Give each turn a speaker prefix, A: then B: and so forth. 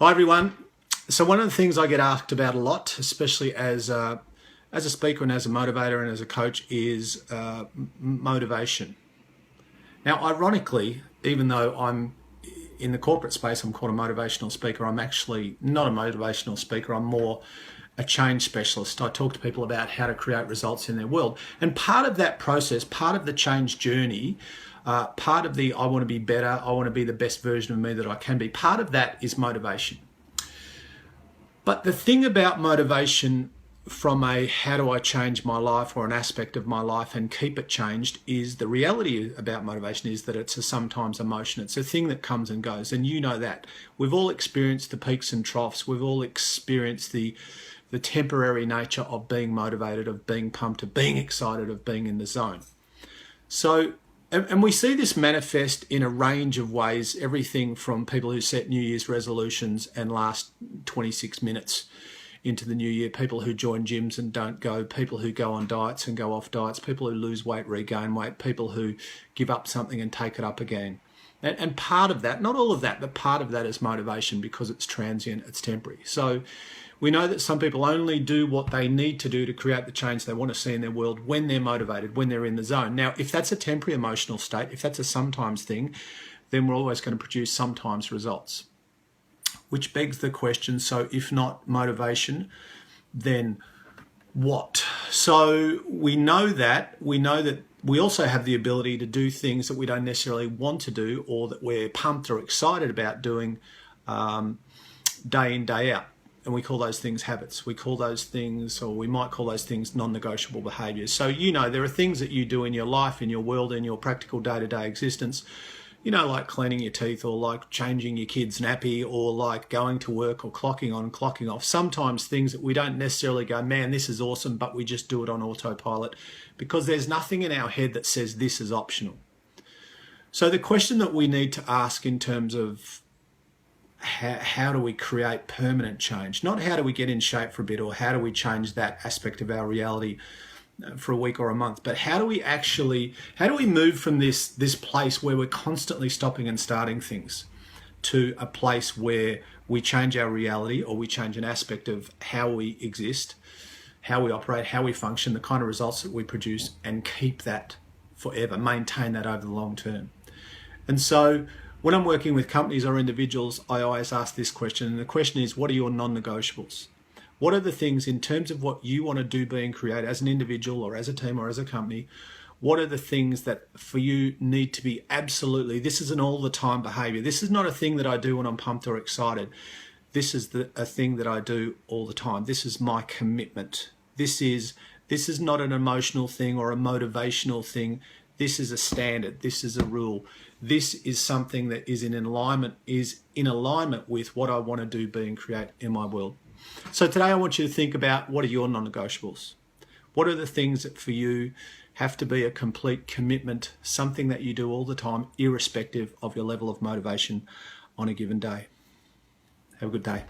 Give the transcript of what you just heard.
A: Hi everyone. So one of the things I get asked about a lot, especially as a speaker and as a motivator and as a coach, is motivation. Now, ironically, even though I'm in the corporate space, I'm called a motivational speaker. I'm actually not a motivational speaker. I'm more a change specialist. I talk to people about how to create results in their world. And part of that process, part of the change journey, part of the I want to be better, I want to be the best version of me that I can be, part of that is motivation. But the thing about motivation from a how do I change my life or an aspect of my life and keep it changed is the reality about motivation is that it's a sometimes emotion. It's a thing that comes and goes. And you know that. We've all experienced the peaks and troughs. We've all experienced the temporary nature of being motivated, of being pumped, of being excited, of being in the zone. So, and we see this manifest in a range of ways, everything from people who set New Year's resolutions and last 26 minutes into the new year, people who join gyms and don't go, people who go on diets and go off diets, people who lose weight, regain weight, people who give up something and take it up again. And part of that, not all of that, but part of that is motivation because it's transient, it's temporary. So we know that some people only do what they need to do to create the change they want to see in their world when they're motivated, when they're in the zone. Now, if that's a temporary emotional state, if that's a sometimes thing, then we're always going to produce sometimes results. Which begs the question, so if not motivation, then what? So we know that we also have the ability to do things that we don't necessarily want to do or that we're pumped or excited about doing day in, day out. And we call those things habits. We call those things, or we might call those things non-negotiable behaviours. So, there are things that you do in your life, in your world, in your practical day-to-day existence, like cleaning your teeth or like changing your kid's nappy or like going to work or clocking on, clocking off. Sometimes things that we don't necessarily go, man, this is awesome, but we just do it on autopilot because there's nothing in our head that says this is optional. So the question that we need to ask in terms of how do we create permanent change, not how do we get in shape for a bit or how do we change that aspect of our reality for a week or a month, but how do we move from this place where we're constantly stopping and starting things to a place where we change our reality or we change an aspect of how we exist, how we operate, how we function, the kind of results that we produce, and keep that forever, maintain that over the long term. And so when I'm working with companies or individuals, I always ask this question, and the question is, what are your non-negotiables? What are the things in terms of what you want to do, be and create as an individual or as a team or as a company? What are the things that for you need to be absolutely, this is an all the time behavior. This is not a thing that I do when I'm pumped or excited. This is a thing that I do all the time. This is my commitment. This is not an emotional thing or a motivational thing. This is a standard. This is a rule. This is something that is in alignment with what I want to do, be and create in my world. So today I want you to think about what are your non-negotiables? What are the things that for you have to be a complete commitment, something that you do all the time, irrespective of your level of motivation on a given day? Have a good day.